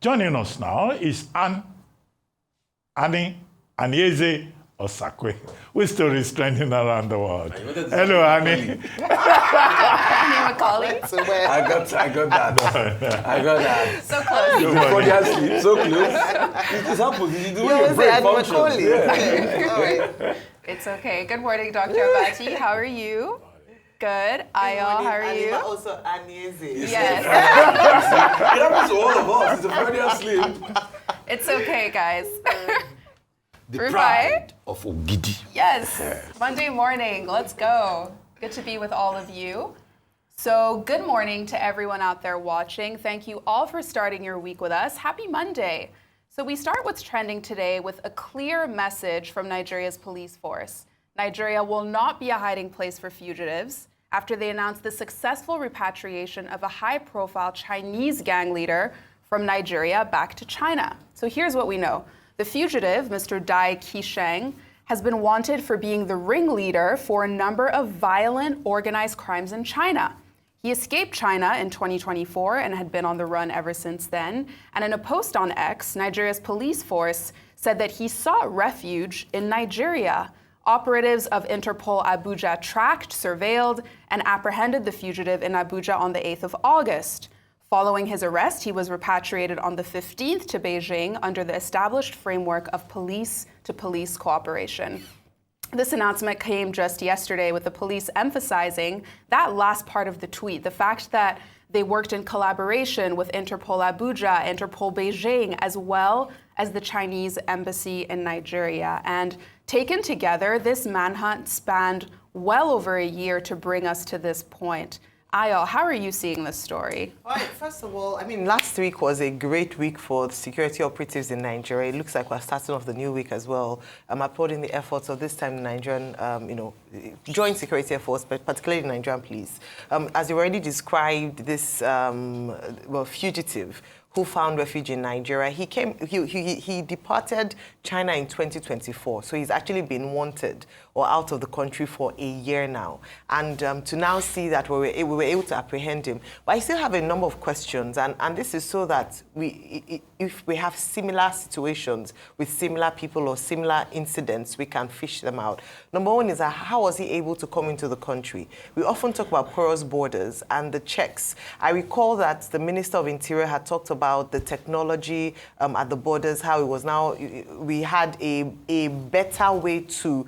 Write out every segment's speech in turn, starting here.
Joining us now is Annie Anyeze Osakwe, with stories trending around the world. Hello, Annie. Macaulay. I got that. I got that. So close. Obviously, so close. It happens. You do your brain functions. Yeah. It's okay. Good morning, Dr. Abati. How are you? Good. Ayo, how are you? I'm also Anyeze. Yes. It happens to all of us. It's a Freudian slip. It's okay, guys. The Rufai? pride of Ogidi. Yes. Monday morning. Let's go. Good to be with all of you. So, good morning to everyone out there watching. Thank you all for starting your week with us. Happy Monday. So, we start what's trending today with a clear message from Nigeria's police force. Nigeria will not be a hiding place for fugitives after they announced the successful repatriation of a high-profile Chinese gang leader from Nigeria back to China. So here's what we know. The fugitive, Mr. Dai Qisheng, has been wanted for being the ringleader for a number of violent organized crimes in China. He escaped China in 2024 and had been on the run ever since then. And in a post on X, Nigeria's police force said that he sought refuge in Nigeria. Operatives of Interpol Abuja tracked, surveilled, and apprehended the fugitive in Abuja on the 8th of August. Following his arrest, he was repatriated on the 15th to Beijing under the established framework of police-to-police cooperation. This announcement came just yesterday with the police emphasizing that last part of the tweet, the fact that they worked in collaboration with Interpol Abuja, Interpol Beijing, as well as the Chinese embassy in Nigeria. And taken together, this manhunt spanned well over a year to bring us to this point. Ayo, how are you seeing this story? All right, first of all, last week was a great week for the security operatives in Nigeria. It looks like we're starting off the new week as well. I'm applauding the efforts of this time the Nigerian, joint security efforts, but particularly the Nigerian police. As you already described, this fugitive who found refuge in Nigeria. He departed China in 2024, so he's actually been wanted or out of the country for a year now. And to now see that we were able to apprehend him. But I still have a number of questions, and this is so that if we have similar situations with similar people or similar incidents, we can fish them out. Number one is how was he able to come into the country? We often talk about porous borders and the checks. I recall that the Minister of Interior had talked about the technology at the borders, how it was now, we had a better way to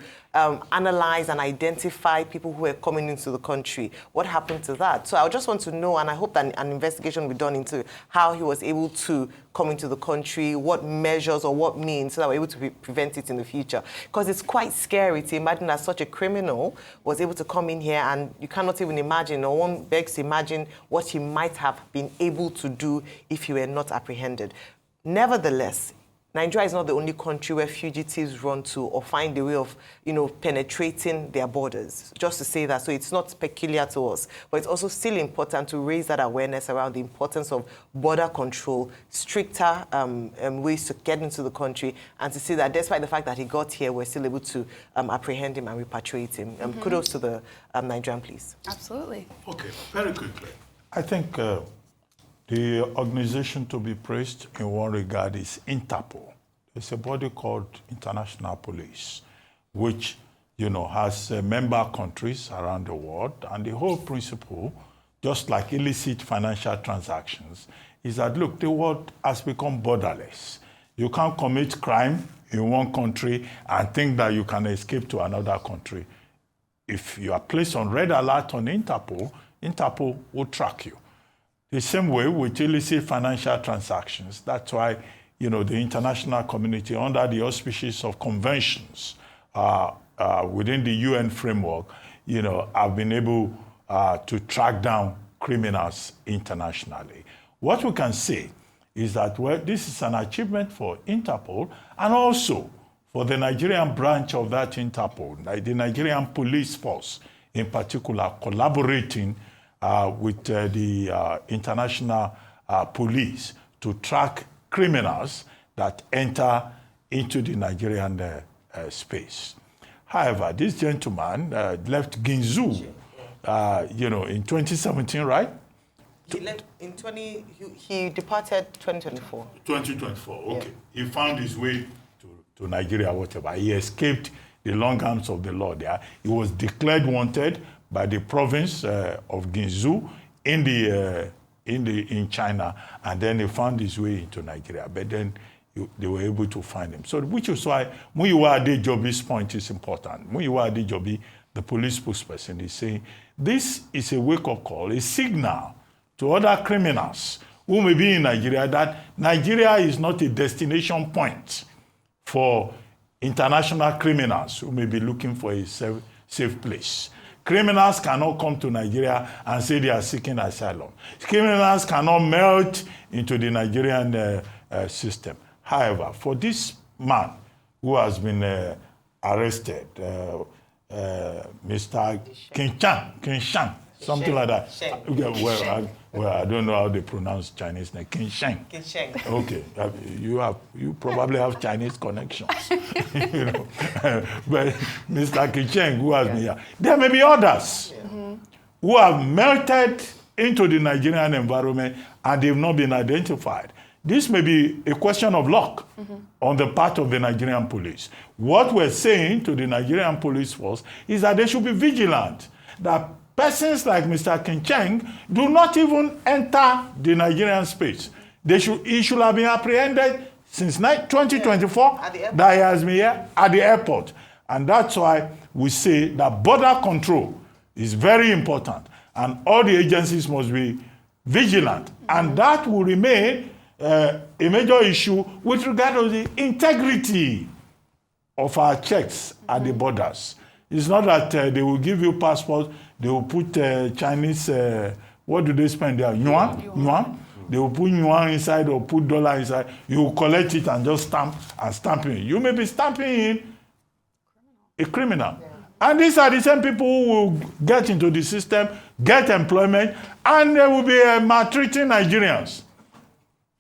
analyze and identify people who were coming into the country. What happened to that? So I just want to know, and I hope that an investigation will be done into how he was able to come into the country, what measures or what means, so that we're able to prevent it in the future. Because it's quite scary to imagine that such a criminal was able to come in here, and you cannot even imagine, or one begs to imagine what he might have been able to do if he were not apprehended. Nevertheless, Nigeria is not the only country where fugitives run to or find a way of, penetrating their borders. Just to say that, so it's not peculiar to us, but it's also still important to raise that awareness around the importance of border control, stricter ways to get into the country, and to see that despite the fact that he got here, we're still able to apprehend him and repatriate him. Kudos to the Nigerian police. Absolutely. Okay, very quickly. I think the organization to be praised in one regard is Interpol. It's a body called International Police, which, has member countries around the world. And the whole principle, just like illicit financial transactions, is that, look, the world has become borderless. You can't commit crime in one country and think that you can escape to another country. If you are placed on red alert on Interpol, Interpol will track you. The same way with illicit financial transactions. That's why, the international community, under the auspices of conventions within the UN framework, have been able to track down criminals internationally. What we can say is that this is an achievement for Interpol and also for the Nigerian branch of that Interpol, like the Nigerian police force in particular, collaborating with the international police to track criminals that enter into the Nigerian space. However, this gentleman left Ginzu, in 2017, right? He left in he departed 2024. 2024, okay. Yeah. He found his way to Nigeria, whatever. He escaped the long arms of the law there. He was declared wanted by the province of Ginzu in China, and then he found his way into Nigeria. But then they were able to find him. So, which is why Muyiwa Adejobi's point is important. Muyiwa Adejobi, the police spokesperson, is saying this is a wake-up call, a signal to other criminals who may be in Nigeria that Nigeria is not a destination point for international criminals who may be looking for a safe place. Criminals cannot come to Nigeria and say they are seeking asylum. Criminals cannot melt into the Nigerian system. However, for this man who has been arrested, Mr. Qisheng, something like that. Well, I don't know how they pronounce Chinese name. Qisheng. Okay, you probably have Chinese connections, But Mr. Qisheng, who has been here, there may be others who have melted into the Nigerian environment and they've not been identified. This may be a question of luck on the part of the Nigerian police. What we're saying to the Nigerian police force is that they should be vigilant, that persons like Mr. Qisheng do not even enter the Nigerian space. He should have been apprehended since 2024 that he has been here at the airport. And that's why we say that border control is very important and all the agencies must be vigilant. And that will remain a major issue with regard to the integrity of our checks at the borders. It's not that they will give you passports, they will put Chinese, what do they spend there? Yuan? They will put yuan inside or put dollar inside. You will collect it and just stamp it. You may be stamping in a criminal. Yeah. And these are the same people who will get into the system, get employment, and they will be maltreating Nigerians.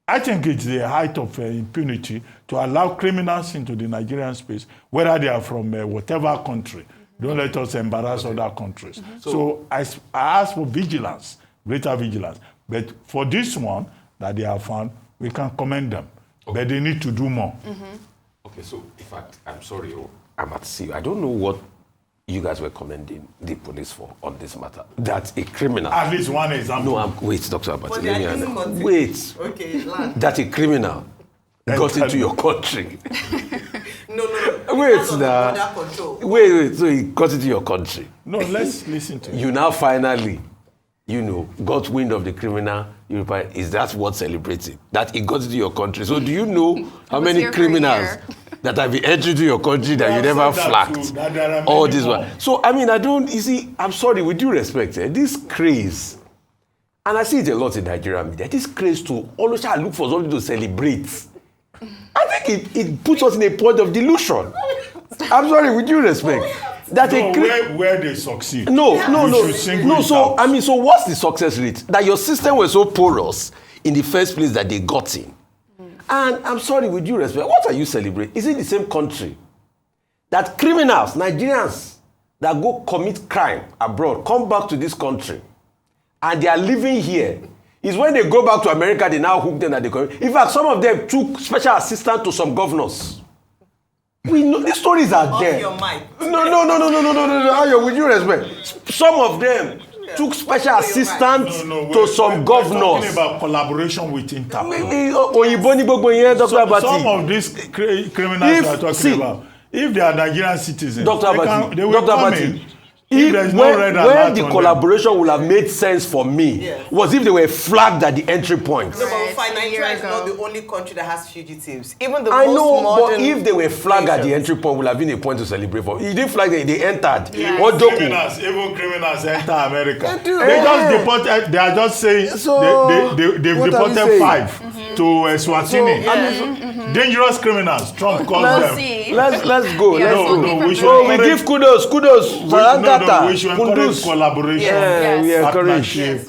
I think it's the height of impunity to allow criminals into the Nigerian space, whether they are from whatever country. Don't let us embarrass other countries. So I ask for vigilance, greater vigilance. But for this one that they have found, we can commend them. Okay. But they need to do more. Okay, so in fact, I'm sorry, I'm at sea. I don't know what you guys were commending the police for on this matter. That a criminal... At least one example. No, wait, Dr. Abati. Wait. Okay, that a criminal got into your country. No. Wait, now. Wait. So he got into your country. No, let's listen to you. Now finally, got wind of the criminal. Is that what celebrating? That he got into your country. So do you know how many criminals that have been entering to your country that you never flagged? All this one. So, I'm sorry, with due respect, this craze, and I see it a lot in Nigerian media, this craze to always try to look for something to celebrate. I think it puts us in a point of delusion. I'm sorry, with due respect. That where they succeed. No. So what's the success rate? That your system was so porous in the first place that they got in. And I'm sorry, with due respect, what are you celebrating? Is it the same country that criminals, Nigerians, that go commit crime abroad, come back to this country, and they are living here? Is when they go back to America, they now hook them that they come. In fact, some of them took special assistance to some governors. We know these stories are there. Your mind. No. With due respect, some of them took special assistance to some governors. Talking about collaboration with Interpol. Some of these criminals we are talking about, if they are Nigerian citizens, they will come in. Where the collaboration would have made sense for me was if they were flagged at the entry point. No, but Nigeria is not the only country that has fugitives. Even the I most know, modern but if they were flagged at the entry point, would have been a point to celebrate for. You didn't flag them, they entered. Yes. Even criminals enter America. They just deported. They are just saying they've deported 5 to Eswatini. Dangerous criminals. Trump calls them. Let's go. We give kudos. We should encourage collaboration, partnership,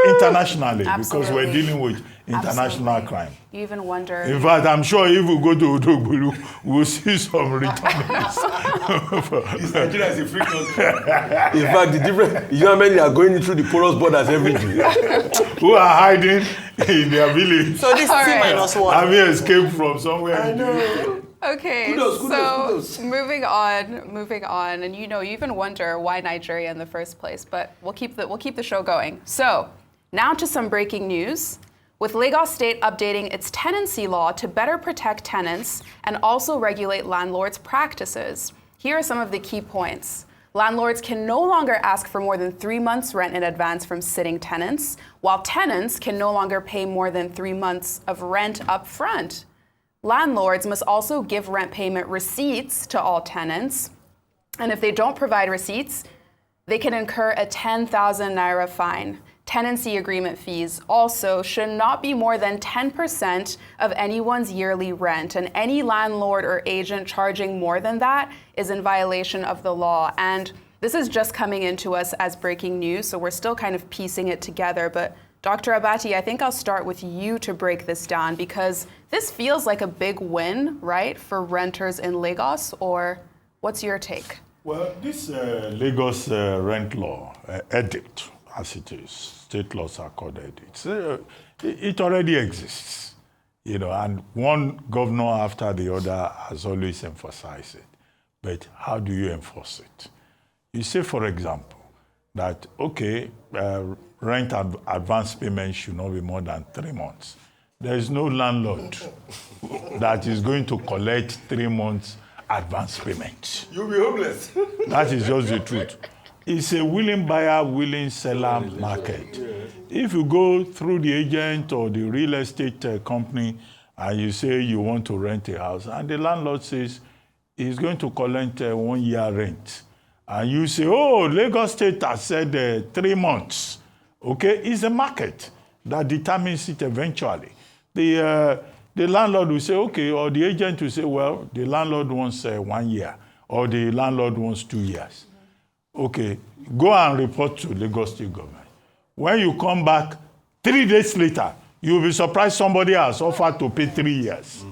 internationally, because we're dealing with international Absolutely. crime. You even wonder. In fact, I'm sure if we go to Udogbulu, we'll see some returnees. Nigeria is a free country. In fact, the different, you know how many are going through the porous borders every day? Who are hiding in their village. So this T -1. Having escaped from somewhere. I know. Okay, Kudos. moving on, and you even wonder why Nigeria in the first place, but we'll keep the show going. So, now to some breaking news. With Lagos State updating its tenancy law to better protect tenants and also regulate landlords' practices. Here are some of the key points. Landlords can no longer ask for more than 3 months' rent in advance from sitting tenants, while tenants can no longer pay more than 3 months of rent up front. Landlords must also give rent payment receipts to all tenants, and if they don't provide receipts, they can incur a 10,000 naira fine. Tenancy agreement fees also should not be more than 10% of anyone's yearly rent, and any landlord or agent charging more than that is in violation of the law. And this is just coming into us as breaking news, so we're still kind of piecing it together. But Dr. Abati, I think I'll start with you to break this down, because this feels like a big win, right, for renters in Lagos, or what's your take? Well, this Lagos rent law, edict, as it is, state laws are called edicts, it already exists, and one governor after the other has always emphasized it. But how do you enforce it? You say, for example, that, okay, rent advance payment should not be more than 3 months. There is no landlord that is going to collect 3 months advance payment. You'll be homeless. That is just the truth. It's a willing buyer, willing seller market. If you go through the agent or the real estate company and you say you want to rent a house, and the landlord says he's going to collect 1 year rent, and you say, oh, Lagos State has said 3 months, okay, it's a market that determines it eventually. The landlord will say, okay, or the agent will say, well, the landlord wants 1 year, or the landlord wants 2 years. Okay, go and report to Lagos State government. When you come back 3 days later, you'll be surprised somebody has offered to pay 3 years.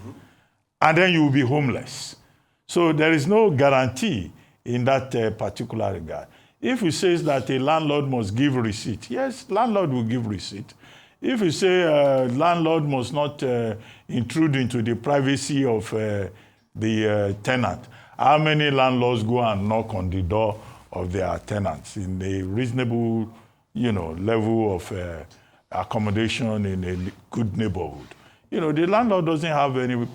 And then you'll be homeless. So there is no guarantee in that particular regard. If it says that a landlord must give receipt, yes, landlord will give receipt. If you say landlord must not intrude into the privacy of the tenant, how many landlords go and knock on the door of their tenants in a reasonable, level of accommodation in a good neighborhood? The landlord doesn't have any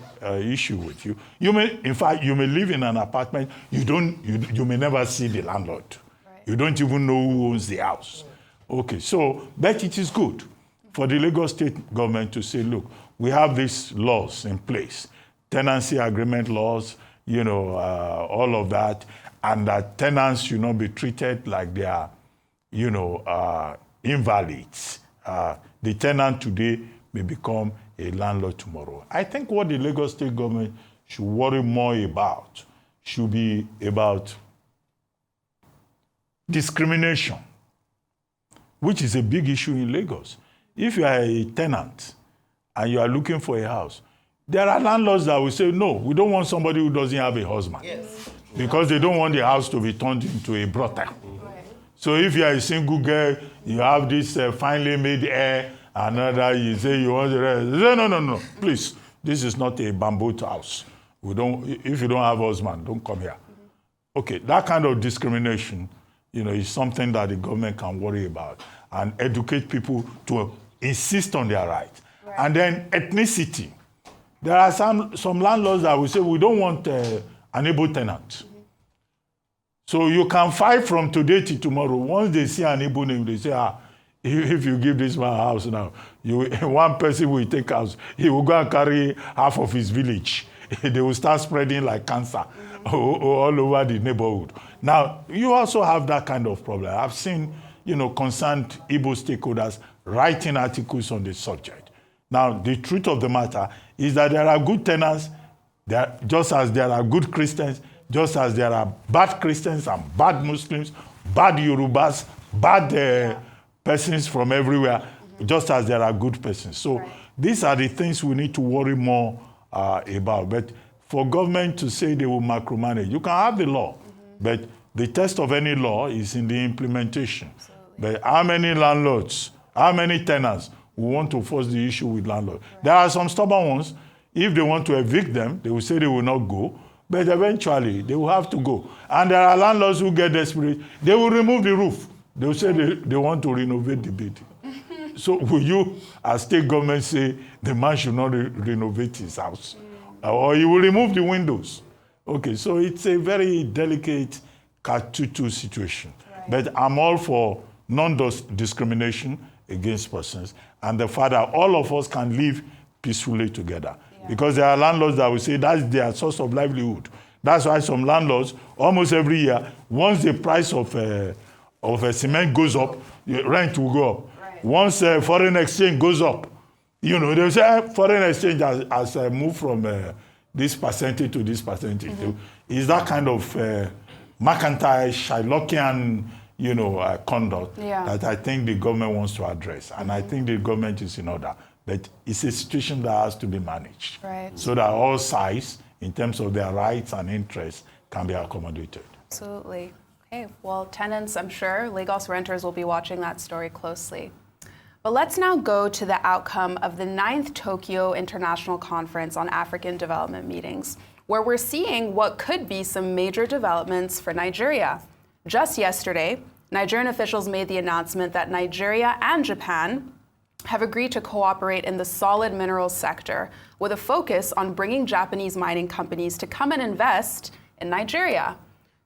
issue with you. In fact, you may live in an apartment. You may never see the landlord. Right. You don't even know who owns the house. Okay, so but it is good for the Lagos State government to say, look, we have these laws in place, tenancy agreement laws, all of that, and that tenants should not be treated like they are, invalids. The tenant today may become a landlord tomorrow. I think what the Lagos State government should worry more about should be about discrimination, which is a big issue in Lagos. If you are a tenant and you are looking for a house, there are landlords that will say, no, we don't want somebody who doesn't have a husband. Yes. Because they don't want the house to be turned into a brothel. Right. So if you are a single girl, you have this finely made hair, another, you say you want the rest. They say, no, please, this is not a bamboo house. If you don't have a husband, don't come here. Okay, that kind of discrimination, is something that the government can worry about and educate people to insist on their rights. Right. And then ethnicity. There are some landlords that will say, we don't want an able tenant. So you can fight from today to tomorrow. Once they see an able name, they say, if you give this man a house now, one person will take house. He will go and carry half of his village. They will start spreading like cancer all over the neighborhood. Now, you also have that kind of problem. I've seen, concerned Igbo stakeholders writing articles on this subject. Now, the truth of the matter is that there are good tenants, just as there are good Christians, just as there are bad Christians and bad Muslims, bad Yorubas, bad persons from everywhere, just as there are good persons. So These are the things we need to worry more about. But for government to say they will micromanage, you can have the law, but the test of any law is in the implementation. But how many landlords, how many tenants will want to force the issue with landlords? Right. There are some stubborn ones. If they want to evict them, they will say they will not go. But eventually, they will have to go. And there are landlords who get desperate. They will remove the roof. They will say they want to renovate the building. So will you, as state government, say the man should not renovate his house? Or you will remove the windows? Okay, so it's a very delicate catch-22 situation. Right. But I'm all for non-discrimination against persons. And the fact that all of us can live peacefully together. Yeah. Because there are landlords that will say that's their source of livelihood. That's why some landlords, almost every year, once the price of cement goes up, rent will go up. Right. Once foreign exchange goes up, you know, they say foreign exchange has moved from this percentage to this percentage. Is that kind of mercantile, Shylockian, you know, conduct that I think the government wants to address. And I think the government is in order. But it's a situation that has to be managed. Right. So that all sides, in terms of their rights and interests, can be accommodated. Absolutely. Okay, well, tenants, I'm sure, Lagos renters will be watching that story closely. But let's now go to the outcome of the 9th Tokyo International Conference on African Development Meetings, where we're seeing what could be some major developments for Nigeria. Just yesterday, Nigerian officials made the announcement that Nigeria and Japan have agreed to cooperate in the solid minerals sector with a focus on bringing Japanese mining companies to come and invest in Nigeria.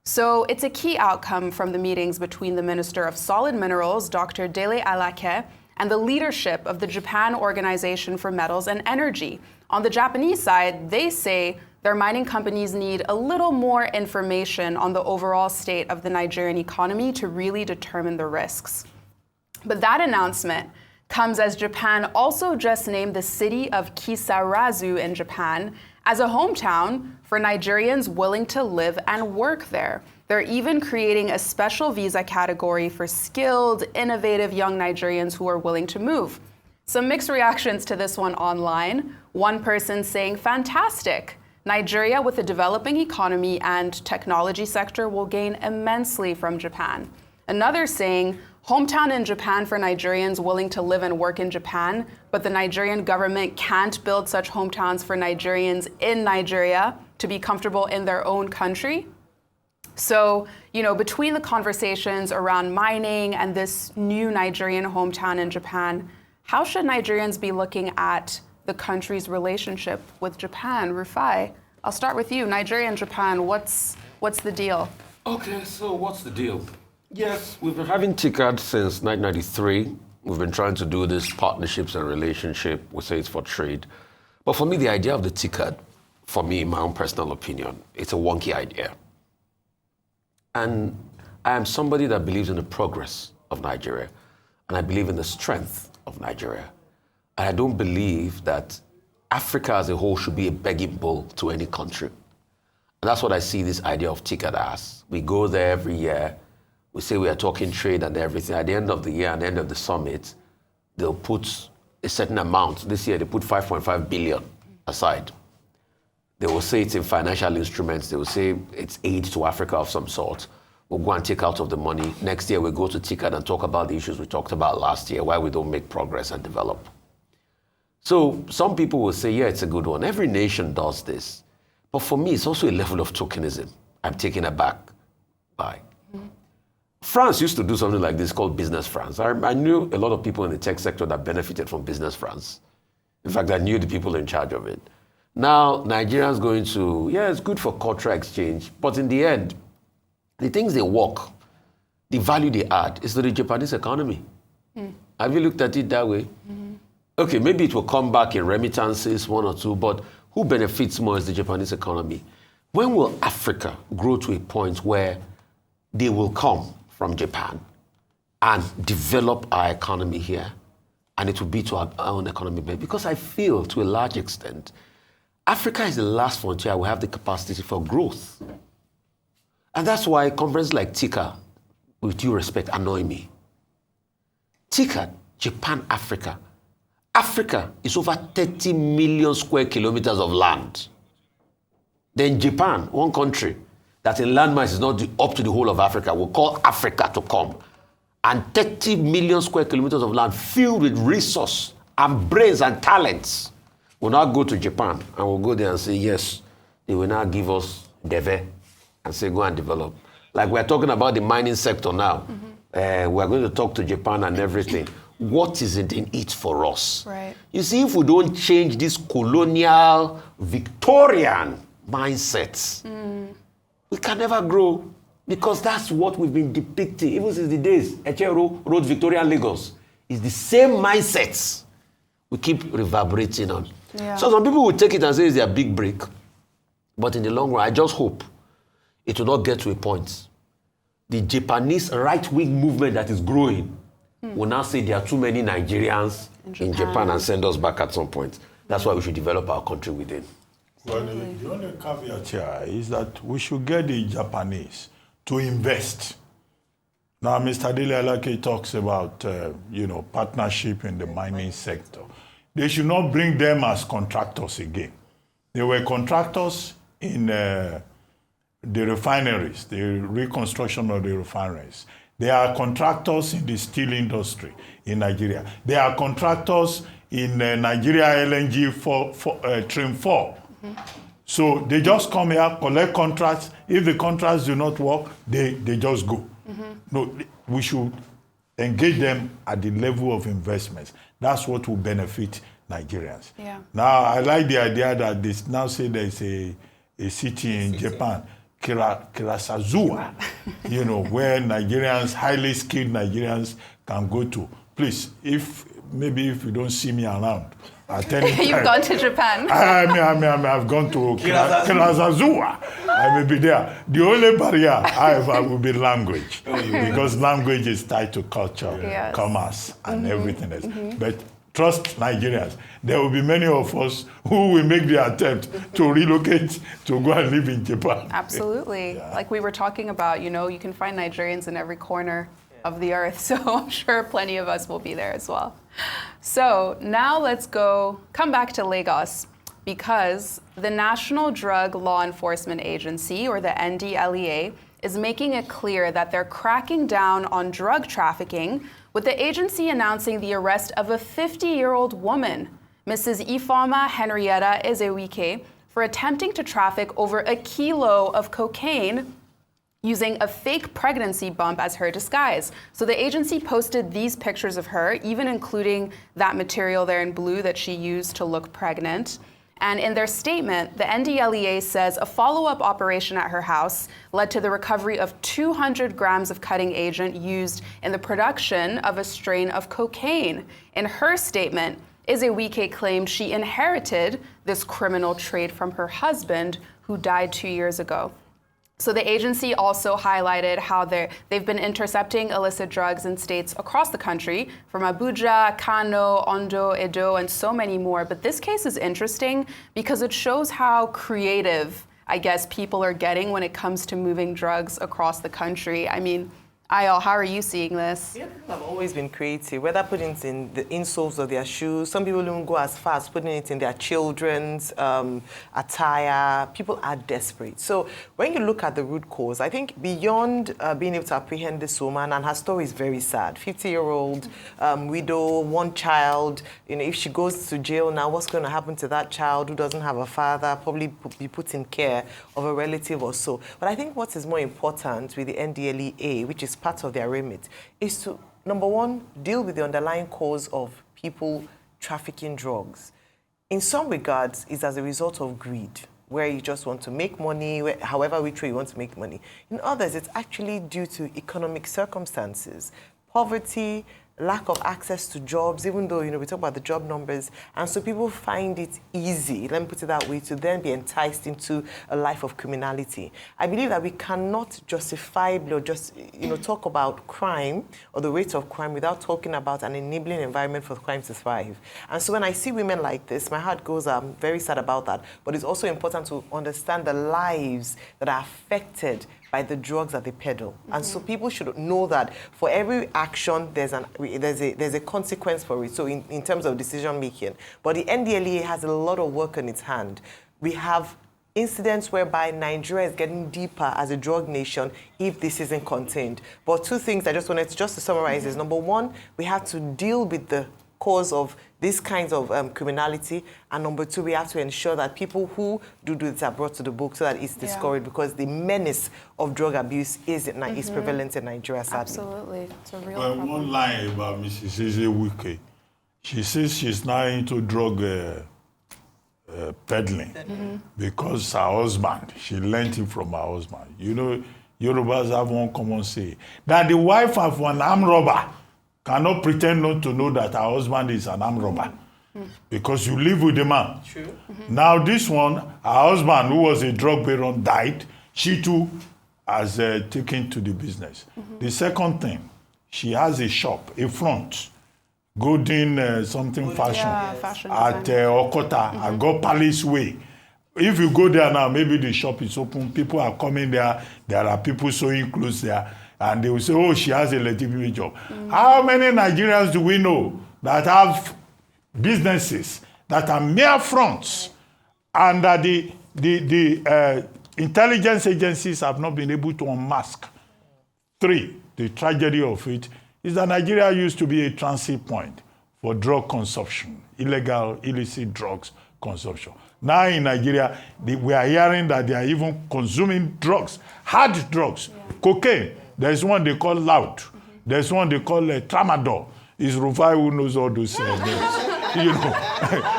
So it's a key outcome from the meetings between the Minister of Solid Minerals, Dr. Dele Alake, and the leadership of the Japan Organization for Metals and Energy. On the Japanese side, they say their mining companies need a little more information on the overall state of the Nigerian economy to really determine the risks. But that announcement comes as Japan also just named the city of Kisarazu in Japan as a hometown for Nigerians willing to live and work there. They're even creating a special visa category for skilled, innovative young Nigerians who are willing to move. Some mixed reactions to this one online. One person saying, fantastic. Nigeria with a developing economy and technology sector will gain immensely from Japan. Another saying, hometown in Japan for Nigerians willing to live and work in Japan, but the Nigerian government can't build such hometowns for Nigerians in Nigeria to be comfortable in their own country. So, you know, between the conversations around mining and this new Nigerian hometown in Japan, how should Nigerians be looking at the country's relationship with Japan? Rufai, I'll start with you. Nigeria and Japan, what's the deal? Okay, so what's the deal? Yes, we've been having TICAD since 1993. We've been trying to do this partnerships and relationship. We say it's for trade. But for me, the idea of the TICAD, for me, in my own personal opinion, it's a wonky idea. And I am somebody that believes in the progress of Nigeria, and I believe in the strength of Nigeria. And I don't believe that Africa as a whole should be a begging bowl to any country. And that's what I see this idea of TICAD as. We go there every year, we say we are talking trade and everything. At the end of the year and the end of the summit, they'll put a certain amount. This year, they put 5.5 billion aside. They will say it's in financial instruments. They will say it's aid to Africa of some sort. We'll go and take out of the money. Next year, we'll go to TICAD and talk about the issues we talked about last year, why we don't make progress and develop. So some people will say, yeah, it's a good one. Every nation does this. But for me, it's also a level of tokenism I'm taken aback by. France used to do something like this called Business France. I knew a lot of people in the tech sector that benefited from Business France. In fact, I knew the people in charge of it. Now, Nigerians going to, yeah, it's good for cultural exchange, but in the end, the things they work, the value they add is to the Japanese economy. Have you looked at it that way? Okay, maybe it will come back in remittances, one or two, but who benefits more is the Japanese economy. When will Africa grow to a point where they will come from Japan and develop our economy here, and it will be to our own economy? Because I feel, to a large extent, Africa is the last frontier we have the capacity for growth. And that's why conferences like TICAD, with due respect, annoy me. TICAD, Japan, Africa Africa is over 30 million square kilometers of land. Then Japan, one country that in landmass is not up to the whole of Africa, will call Africa to come. And 30 million square kilometers of land filled with resource and brains and talents. We'll now go to Japan and we'll go there and say, yes, they will now give us DEVE and say, go and develop. Like we're talking about the mining sector now. We're going to talk to Japan and everything. What is it in it for us? Right. You see, if we don't change this colonial, Victorian mindsets, we can never grow, because that's what we've been depicting even since the days Echero wrote Victorian Lagos. It's the same mindsets we keep reverberating on. Yeah. So some people will take it and say it's their big break, but in the long run, I just hope it will not get to a point. The Japanese right-wing movement that is growing will now say there are too many Nigerians in Japan and send us back at some point. That's why we should develop our country within. Well, the only caveat here is that we should get the Japanese to invest. Now, Mr. Dele Alake talks about, partnership in the mining sector. They should not bring them as contractors again. They were contractors in the refineries, the reconstruction of the refineries. They are contractors in the steel industry in Nigeria. They are contractors in Nigeria LNG Trim 4. So they just come here, collect contracts. If the contracts do not work, they just go. No, we should engage them at the level of investments. That's what will benefit Nigerians. Yeah. Now, I like the idea that they now say there's a city in Japan, Kirasazuwa, where Nigerians, highly skilled Nigerians can go to. Please, if you don't see me around at any time. You've gone to Japan. I've gone to Kirasazuwa. I may be there. The only barrier I have will be language, because language is tied to culture, commerce, and everything else. But trust Nigerians. There will be many of us who will make the attempt to relocate to go and live in Japan. Absolutely. Like we were talking about, you can find Nigerians in every corner of the earth. So I'm sure plenty of us will be there as well. So now let's come back to Lagos, because the National Drug Law Enforcement Agency, or the NDLEA, is making it clear that they're cracking down on drug trafficking, with the agency announcing the arrest of a 50-year-old woman, Mrs. Ifeoma Henrietta Ezewike, for attempting to traffic over 1 kilo of cocaine using a fake pregnancy bump as her disguise. So the agency posted these pictures of her, even including that material there in blue that she used to look pregnant. And in their statement, the NDLEA says a follow-up operation at her house led to the recovery of 200 grams of cutting agent used in the production of a strain of cocaine. In her statement, Ezewike claimed she inherited this criminal trade from her husband, who died 2 years ago. So the agency also highlighted how they've been intercepting illicit drugs in states across the country, from Abuja, Kano, Ondo, Edo, and so many more. But this case is interesting because it shows how creative, I guess, people are getting when it comes to moving drugs across the country. I mean, Ayal, how are you seeing this? Yeah, people have always been creative, whether putting it in the insoles of their shoes. Some people even go as far as putting it in their children's attire. People are desperate. So when you look at the root cause, I think beyond being able to apprehend this woman, and her story is very sad, 50-year-old widow, one child, if she goes to jail now, what's going to happen to that child who doesn't have a father, probably be put in care of a relative or so. But I think what is more important with the NDLEA, which is part of their remit, is to, number one, deal with the underlying cause of people trafficking drugs. In some regards, it's as a result of greed, where you just want to make money, however which way you want to make money. In others, it's actually due to economic circumstances, poverty, lack of access to jobs, even though, we talk about the job numbers. And so people find it easy, let me put it that way, to then be enticed into a life of criminality. I believe that we cannot justifiably or just, talk about crime or the rate of crime without talking about an enabling environment for crime to thrive. And so when I see women like this, my heart goes, I'm very sad about that. But it's also important to understand the lives that are affected by the drugs that they peddle. And so people should know that for every action, there's an there's a consequence for it. So in terms of decision making, but the NDLEA has a lot of work on its hand. We have incidents whereby Nigeria is getting deeper as a drug nation if this isn't contained. But two things I just wanted to summarize is, number one, we have to deal with the cause of these kinds of criminality, and number two, we have to ensure that people who do this are brought to the book so that it's discouraged, because the menace of drug abuse is prevalent in Nigeria, sadly. Absolutely. It's a real problem. One line about Mrs. Ezewike. She says she's now into drug peddling because her husband, she learned it from her husband. You know, Yorubas have one common say, that the wife of an armed robber cannot pretend not to know that her husband is an armed robber because you live with the man. True. Now this one, her husband, who was a drug baron, died. She too has taken to the business. The second thing, she has a shop, a front, Golden fashion, fashion at Okota, at God Palace Way. If you go there now, maybe the shop is open, people are coming there, there are people sewing clothes there, and they will say, oh, she has a legitimate job. How many Nigerians do we know that have businesses that are mere fronts and that the intelligence agencies have not been able to unmask? 3, the tragedy of it is that Nigeria used to be a transit point for drug consumption, illicit drugs consumption. Now in Nigeria, we are hearing that they are even consuming drugs, hard drugs, cocaine. There's one they call loud. There's one they call tramadol. It's Rufai who knows all those names. You know.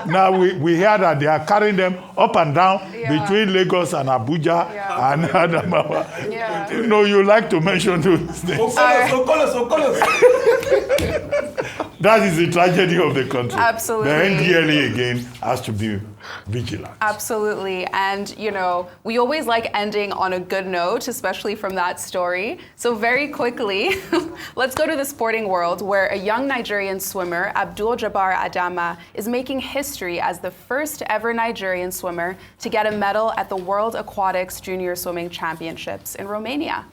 Now we hear that they are carrying them up and down between Lagos and Abuja and Adamawa. Yeah. You know, you like to mention those names. That is the tragedy of the country. Absolutely. The NDLEA again has to be vigilant. Absolutely. And, you know, we always like ending on a good note, especially from that story. So very quickly, let's go to the sporting world, where a young Nigerian swimmer, Abdul Jabbar Adama, is making history as the first ever Nigerian swimmer to get a medal at the World Aquatics Junior Swimming Championships in Romania.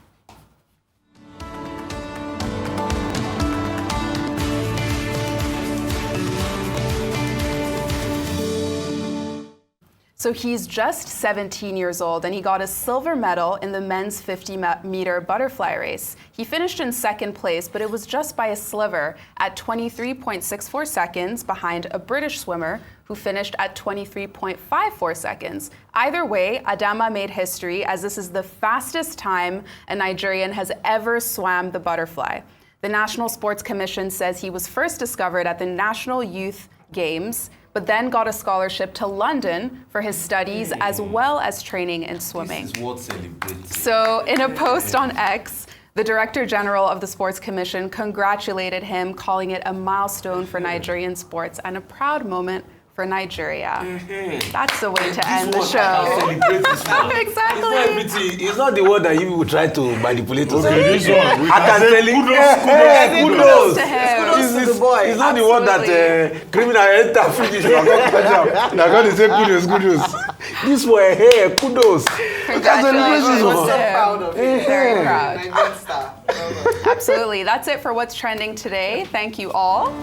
So he's just 17 years old, and he got a silver medal in the men's 50-meter butterfly race. He finished in second place, but it was just by a sliver at 23.64 seconds behind a British swimmer who finished at 23.54 seconds. Either way, Adama made history, as this is the fastest time a Nigerian has ever swam the butterfly. The National Sports Commission says he was first discovered at the National Youth Games, but then got a scholarship to London for his studies as well as training in swimming. This is what celebrates. So in a post on X, the Director General of the Sports Commission congratulated him, calling it a milestone for Nigerian sports and a proud moment for Nigeria. That's the way to end the show. Celebrate this one. Exactly. It's not the word that you will try to manipulate to say. This one, we I can tell you. Kudos to him. Kudos to the boy. It's not the one that criminal enter finish. They're going to say kudos. This one here, kudos. Congratulations. I'm so proud of you. Very proud. Nigerian star. Absolutely. That's it for What's Trending today. Thank you all.